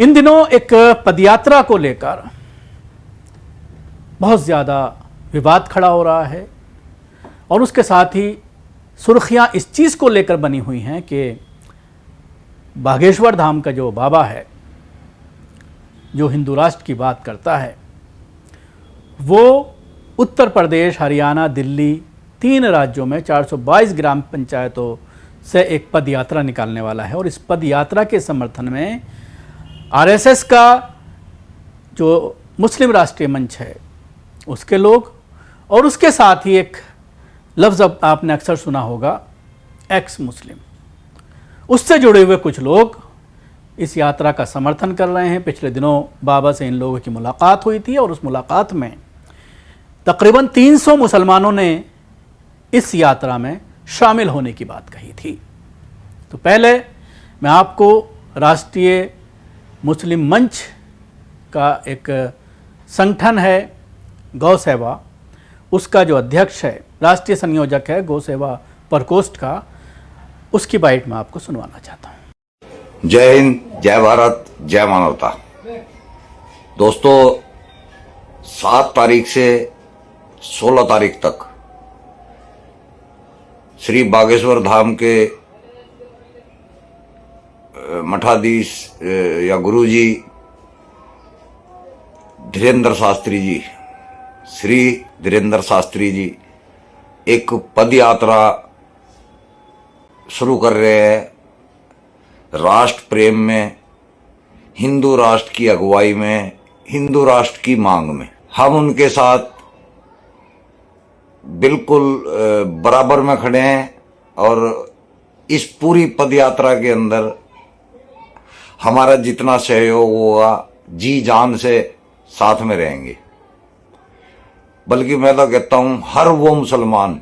इन दिनों एक पदयात्रा को लेकर बहुत ज़्यादा विवाद खड़ा हो रहा है और उसके साथ ही सुर्खियां इस चीज़ को लेकर बनी हुई हैं कि बागेश्वर धाम का जो बाबा है, जो हिंदू राष्ट्र की बात करता है, वो उत्तर प्रदेश, हरियाणा, दिल्ली, 3 राज्यों में 422 ग्राम पंचायतों से एक पद यात्रा निकालने वाला है। और इस पद यात्रा के समर्थन में आरएसएस का जो मुस्लिम राष्ट्रीय मंच है उसके लोग, और उसके साथ ही एक लफ्ज़ आपने अक्सर सुना होगा, एक्स मुस्लिम, उससे जुड़े हुए कुछ लोग इस यात्रा का समर्थन कर रहे हैं। पिछले दिनों बाबा से इन लोगों की मुलाकात हुई थी और उस मुलाकात में तकरीबन 300 मुसलमानों ने इस यात्रा में शामिल होने की बात कही थी। तो पहले मैं आपको राष्ट्रीय मुस्लिम मंच का एक संगठन है गौ सेवा, उसका जो अध्यक्ष है, राष्ट्रीय संयोजक है गौ सेवा प्रकोष्ठ का, उसकी बाइट में आपको सुनवाना चाहता हूँ। जय हिंद, जय भारत, जय मानवता। दोस्तों, 7 तारीख से 16 तारीख तक श्री बागेश्वर धाम के मठाधीश या गुरुजी धीरेन्द्र शास्त्री जी, श्री धीरेन्द्र शास्त्री जी एक पद यात्रा शुरू कर रहे हैं। राष्ट्र प्रेम में, हिंदू राष्ट्र की अगुवाई में, हिंदू राष्ट्र की मांग में हम उनके साथ बिल्कुल बराबर में खड़े हैं और इस पूरी पद यात्रा के अंदर हमारा जितना सहयोग होगा जी जान से साथ में रहेंगे। बल्कि मैं तो कहता हूं, हर वो मुसलमान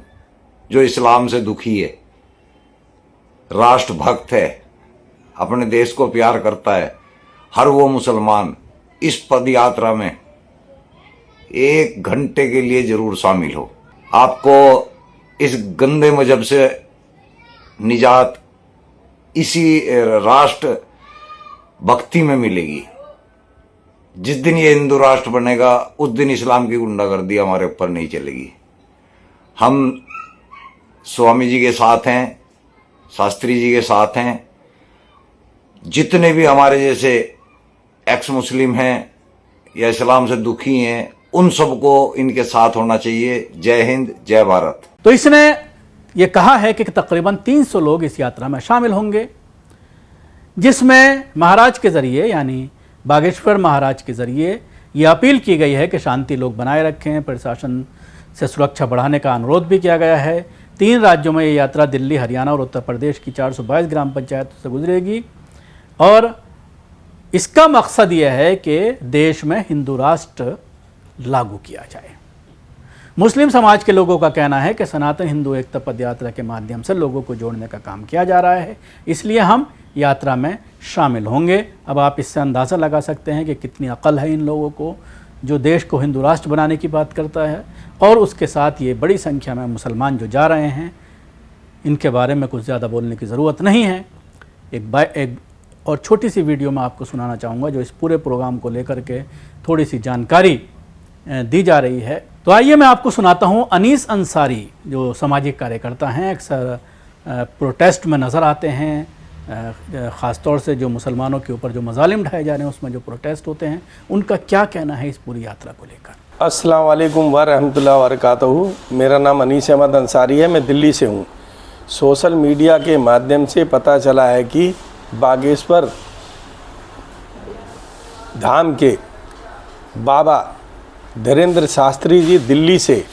जो इस्लाम से दुखी है, राष्ट्र भक्त है, अपने देश को प्यार करता है, हर वो मुसलमान इस पद यात्रा में 1 घंटे के लिए जरूर शामिल हो। आपको इस गंदे मजहब से निजात इसी राष्ट्र भक्ति में मिलेगी। जिस दिन ये हिंदू राष्ट्र बनेगा उस दिन इस्लाम की गुंडागर्दी हमारे ऊपर नहीं चलेगी। हम स्वामी जी के साथ हैं, शास्त्री जी के साथ हैं। जितने भी हमारे जैसे एक्स मुस्लिम हैं या इस्लाम से दुखी हैं, उन सबको इनके साथ होना चाहिए। जय हिंद, जय भारत। तो इसने ये कहा है कि तकरीबन 300 लोग इस यात्रा में शामिल होंगे, जिसमें महाराज के ज़रिए, यानी बागेश्वर महाराज के ज़रिए ये अपील की गई है कि शांति लोग बनाए रखें। प्रशासन से सुरक्षा बढ़ाने का अनुरोध भी किया गया है। 3 राज्यों में ये यात्रा दिल्ली, हरियाणा और उत्तर प्रदेश की 422 ग्राम पंचायतों से गुजरेगी और इसका मकसद यह है कि देश में हिंदू राष्ट्र लागू किया जाए। मुस्लिम समाज के लोगों का कहना है कि सनातन हिंदू एकता पद यात्रा के माध्यम से लोगों को जोड़ने का काम किया जा रहा है, इसलिए हम यात्रा में शामिल होंगे। अब आप इससे अंदाज़ा लगा सकते हैं कि कितनी अक्ल है इन लोगों को, जो देश को हिंदू राष्ट्र बनाने की बात करता है। और उसके साथ ये बड़ी संख्या में मुसलमान जो जा रहे हैं, इनके बारे में कुछ ज़्यादा बोलने की ज़रूरत नहीं है। एक और छोटी सी वीडियो मैं आपको सुनाना चाहूँगा जो इस पूरे प्रोग्राम को लेकर के थोड़ी सी जानकारी दी जा रही है। तो आइए मैं आपको सुनाता हूँ। अनीस अंसारी जो सामाजिक कार्यकर्ता हैं, अक्सर प्रोटेस्ट में नज़र आते हैं, ख़ास तौर से जो मुसलमानों के ऊपर जो मज़ालिम ढाए जा रहे हैं उसमें जो प्रोटेस्ट होते हैं, उनका क्या कहना है इस पूरी यात्रा को लेकर। अस्सलाम वालेकुम व रहमतुल्लाहि व बरकातहू। मेरा नाम अनीस अहमद अंसारी है, मैं दिल्ली से हूँ। सोशल मीडिया के माध्यम से पता चला है कि बागेश्वर धाम के बाबा धीरेन्द्र शास्त्री जी दिल्ली से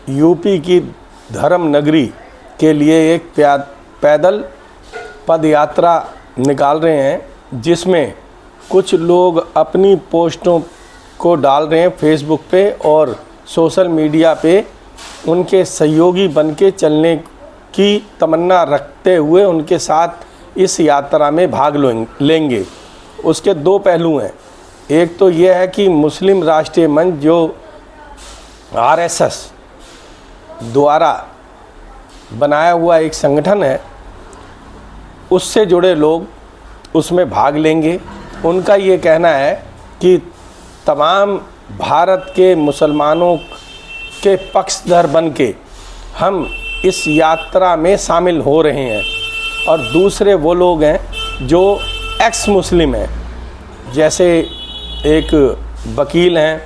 यूपी की धर्म नगरी के लिए एक पैदल पद यात्रा निकाल रहे हैं, जिसमें कुछ लोग अपनी पोस्टों को डाल रहे हैं फेसबुक पे और सोशल मीडिया पे उनके सहयोगी बन के चलने की तमन्ना रखते हुए उनके साथ इस यात्रा में भाग लेंगे। उसके 2 पहलू हैं। एक तो यह है कि मुस्लिम राष्ट्रीय मंच जो आरएसएस द्वारा बनाया हुआ एक संगठन है, उससे जुड़े लोग उसमें भाग लेंगे उनका ये कहना है कि तमाम भारत के मुसलमानों के पक्षधर बन के हम इस यात्रा में शामिल हो रहे हैं, और दूसरे वो लोग हैं जो एक्स मुस्लिम हैं, जैसे एक वकील हैं,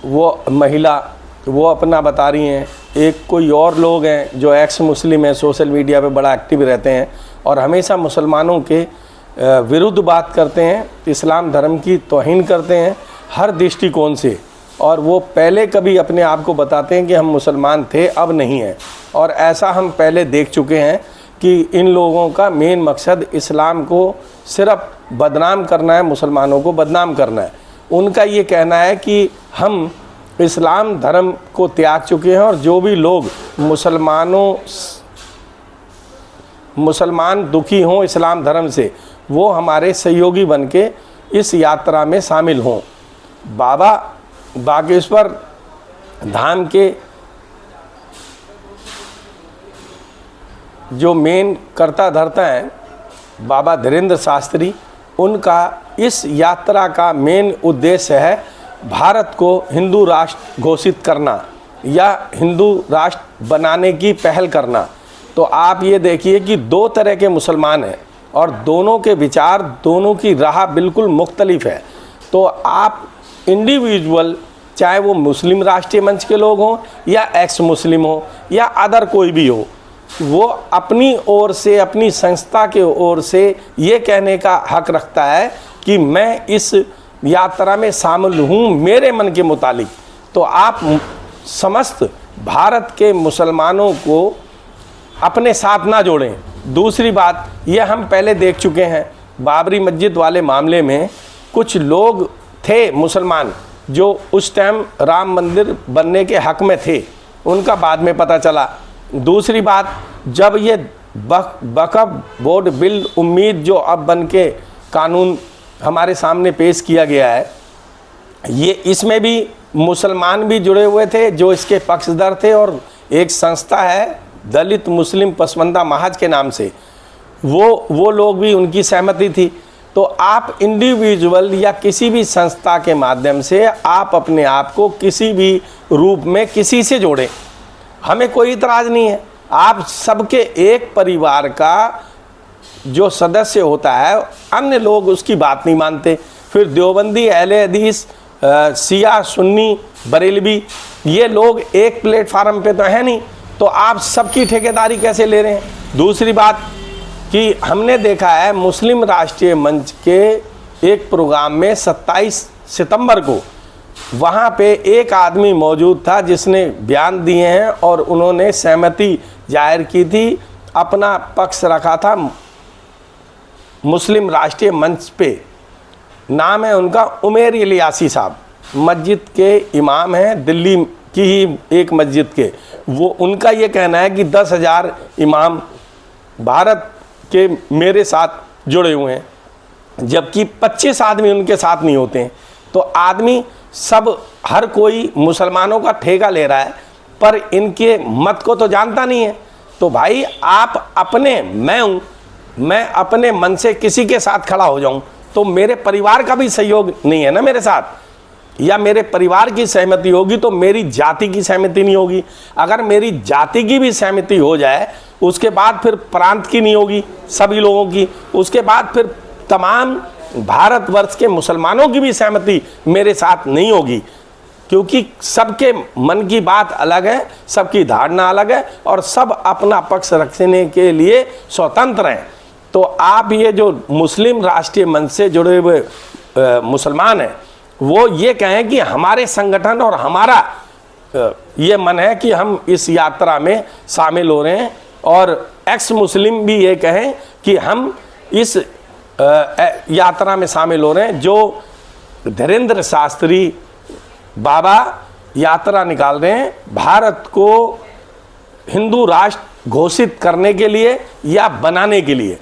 वो महिला, वो अपना बता रही हैं, एक कोई और लोग हैं जो एक्स मुस्लिम हैं, सोशल मीडिया पे बड़ा एक्टिव रहते हैं और हमेशा मुसलमानों के विरुद्ध बात करते हैं, इस्लाम धर्म की तौहीन करते हैं हर दृष्टिकोण से, और वो पहले कभी अपने आप को बताते हैं कि हम मुसलमान थे, अब नहीं हैं। और ऐसा हम पहले देख चुके हैं कि इन लोगों का मेन मकसद इस्लाम को सिर्फ बदनाम करना है, मुसलमानों को बदनाम करना है। उनका ये कहना है कि हम इस्लाम धर्म को त्याग चुके हैं और जो भी लोग मुसलमान दुखी हों इस्लाम धर्म से, वो हमारे सहयोगी बन के इस यात्रा में शामिल हों। बाबा बागेश्वर धाम के जो मेन कर्ता धर्ता हैं बाबा धीरेंद्र शास्त्री, उनका इस यात्रा का मेन उद्देश्य है भारत को हिंदू राष्ट्र घोषित करना या हिंदू राष्ट्र बनाने की पहल करना। तो आप ये देखिए कि दो तरह के मुसलमान हैं और दोनों के विचार, दोनों की राह बिल्कुल मुख्तलिफ है। तो आप इंडिविजुअल, चाहे वो मुस्लिम राष्ट्रीय मंच के लोग हों या एक्स मुस्लिम हो या अदर कोई भी हो, वो अपनी ओर से, अपनी संस्था के ओर से ये कहने का हक रखता है कि मैं इस यात्रा में शामिल हूँ मेरे मन के मुतालिक। तो आप समस्त भारत के मुसलमानों को अपने साथ ना जोड़ें। दूसरी बात, ये हम पहले देख चुके हैं, बाबरी मस्जिद वाले मामले में कुछ लोग थे मुसलमान जो उस टाइम राम मंदिर बनने के हक में थे, उनका बाद में पता चला। दूसरी बात, जब ये वक्फ बोर्ड बिल उम्मीद जो अब बन के कानून हमारे सामने पेश किया गया है, ये इसमें भी मुसलमान भी जुड़े हुए थे जो इसके पक्षधर थे, और एक संस्था है दलित मुस्लिम पसमंदा महाज के नाम से, वो लोग भी, उनकी सहमति थी। तो आप इंडिविजुअल या किसी भी संस्था के माध्यम से आप अपने आप को किसी भी रूप में किसी से जोड़ें, हमें कोई इतराज़ नहीं है। आप सबके एक परिवार का जो सदस्य होता है, अन्य लोग उसकी बात नहीं मानते। फिर देवबंदी, अहले हदीस, शिया, सुन्नी, बरेलवी, ये लोग एक प्लेटफार्म पे तो है नहीं, तो आप सबकी ठेकेदारी कैसे ले रहे हैं। दूसरी बात कि हमने देखा है मुस्लिम राष्ट्रीय मंच के एक प्रोग्राम में 27 सितंबर को वहाँ पे एक आदमी मौजूद था जिसने बयान दिए हैं और उन्होंने सहमति जाहिर की थी, अपना पक्ष रखा था मुस्लिम राष्ट्रीय मंच पे। नाम है उनका उमेर इलियासी साहब, मस्जिद के इमाम हैं, दिल्ली की ही एक मस्जिद के। वो उनका ये कहना है कि 10,000 इमाम भारत के मेरे साथ जुड़े हुए हैं, जबकि 25 आदमी उनके साथ नहीं होते हैं। तो आदमी सब, हर कोई मुसलमानों का ठेका ले रहा है पर इनके मत को तो जानता नहीं है। तो भाई आप अपने, मैं अपने मन से किसी के साथ खड़ा हो जाऊं तो मेरे परिवार का भी सहयोग नहीं है ना मेरे साथ, या मेरे परिवार की सहमति होगी तो मेरी जाति की सहमति नहीं होगी। अगर मेरी जाति की भी सहमति हो जाए उसके बाद फिर प्रांत की नहीं होगी सभी लोगों की, उसके बाद फिर तमाम भारतवर्ष के मुसलमानों की भी सहमति मेरे साथ नहीं होगी, क्योंकि सबके मन की बात अलग है, सबकी धारणा अलग है और सब अपना पक्ष रखने के लिए स्वतंत्र हैं। तो आप ये जो मुस्लिम राष्ट्रीय मंच से जुड़े हुए मुसलमान हैं, वो ये कहें कि हमारे संगठन और हमारा ये मन है कि हम इस यात्रा में शामिल हो रहे हैं, और एक्स मुस्लिम भी ये कहें कि हम इस यात्रा में शामिल हो रहे हैं। जो धीरेंद्र शास्त्री बाबा यात्रा निकाल रहे हैं भारत को हिंदू राष्ट्र घोषित करने के लिए या बनाने के लिए।